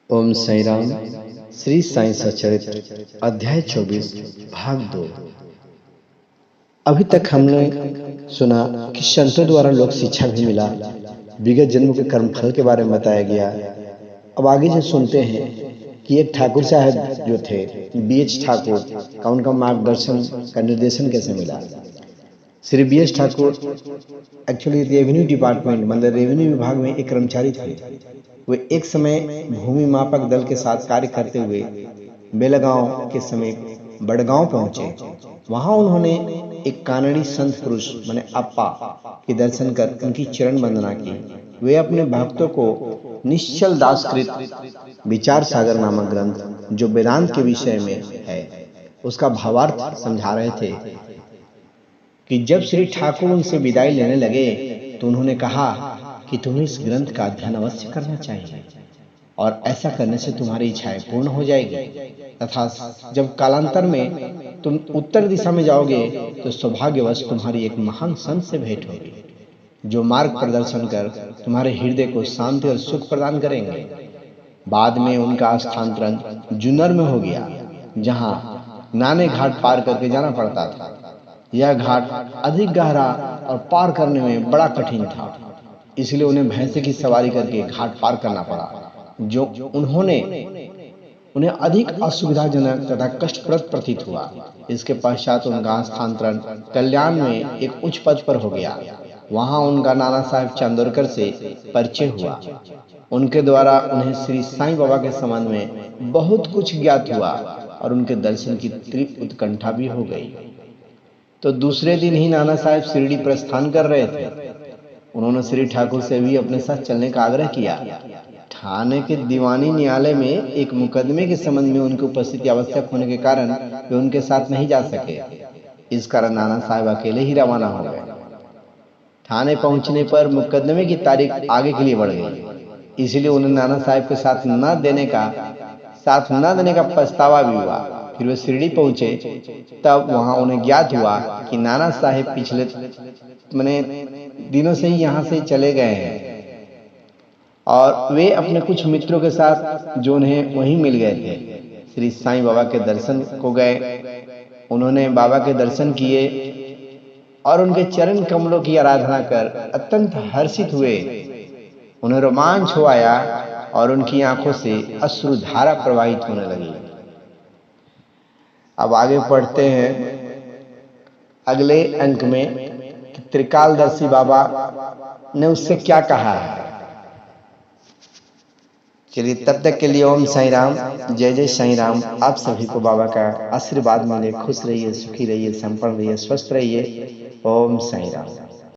ओम साई राम। श्री साई सचरित्र अध्याय 24 भाग 2। अभी तक हमने सुना कि संतों द्वारा लोक शिक्षा भी मिला, विगत जन्मों के कर्मफल के बारे में बताया गया। अब आगे जो सुनते हैं कि एक ठाकुर साहब जो थे BH ठाकुर का उनका मार्गदर्शन का निर्देशन कैसे मिला। Shri BH Thakur actually revenue department मतलब रेवेन्यू विभाग में एक कर्मचारी थे। वे एक समय भूमि मापक दल के साथ कार्य करते हुए बेलगांव के समीप बड़गांव पहुंचे। वहां उन्होंने एक कानड़ी संत पुरुष माने अप्पा के दर्शन कर उनकी चरण वंदना की। वे अपने भक्तों को निश्चल दासकृत विचार सागर नामक ग्रंथ जो वेदांत के विषय में है उसका भावार्थ समझा रहे थे कि जब श्री ठाकुर उनसे विदाई लेने लगे तो उन्होंने कहा कि तुम्हें इस ग्रंथ का अध्ययन अवश्य करना चाहिए और ऐसा करने से तुम्हारी इच्छाएं पूर्ण हो जाएगी तथा जब कालांतर में तुम उत्तर दिशा में जाओगे तो सौभाग्यवश तुम्हारी एक महान संत से भेंट होगी जो मार्ग प्रदर्शन कर तुम्हारे हृदय को शांति और सुख प्रदान करेंगे। बाद में उनका स्थानांतरण जुन्नर में हो गया जहां नाने घाट पार करके जाना पड़ता था। यह घाट अधिक गहरा और पार करने में बड़ा कठिन था, इसलिए उन्हें भैंसे की सवारी करके घाट पार करना पड़ा जो उन्हें अधिक असुविधाजनक तथा कष्टप्रद प्रतीत हुआ। इसके पश्चात उनका स्थानांतरण कल्याण में एक उच्च पद पर हो गया। वहां उनका नाना साहेब चांदोरकर से परिचय हुआ। उनके द्वारा उन्हें श्री साईं बाबा के संबंध में बहुत कुछ ज्ञात हुआ और उनके दर्शन की तीव्र उत्कंठा भी हो गई। तो दूसरे दिन ही नाना साहेब शिरडी प्रस्थान कर रहे थे। उन्होंने श्री ठाकुर से भी अपने साथ चलने का आग्रह किया। थाने के दीवानी न्यायालय में एक मुकदमे के संबंध में उनकी उपस्थिति आवश्यक होने के कारण वे उनके साथ नहीं जा सके। इस कारण नाना साहब अकेले ही रवाना हो गए। थाने पहुंचने पर मुकदमे की तारीख आगे के लिए बढ़ गई, इसलिए उन्हें नाना साहब के साथ न देने का पछतावा भी हुआ। फिर वे शिरडी पहुंचे, तब वहां उन्हें ज्ञात हुआ कि नाना साहेब पिछले दिनों से ही यहाँ से चले गए हैं और वे अपने कुछ मित्रों के साथ जो उन्हें वहीं मिल गए थे श्री साईं बाबा के दर्शन को गए। उन्होंने बाबा के दर्शन किए और उनके चरण कमलों की आराधना कर अत्यंत हर्षित हुए। उन्हें रोमांच हो आया और उनकी आंखों से अश्रुधारा प्रवाहित होने लगी। अब आगे पढ़ते हैं अगले अंक में कि त्रिकालदर्शी बाबा ने उससे क्या कहा है। चलिए तब तक के लिए ओम साई राम, जय जय साई राम। आप सभी को बाबा का आशीर्वाद मिले। खुश रहिए, सुखी रहिए, संपन्न रहिए, स्वस्थ रहिए। ओम साई राम।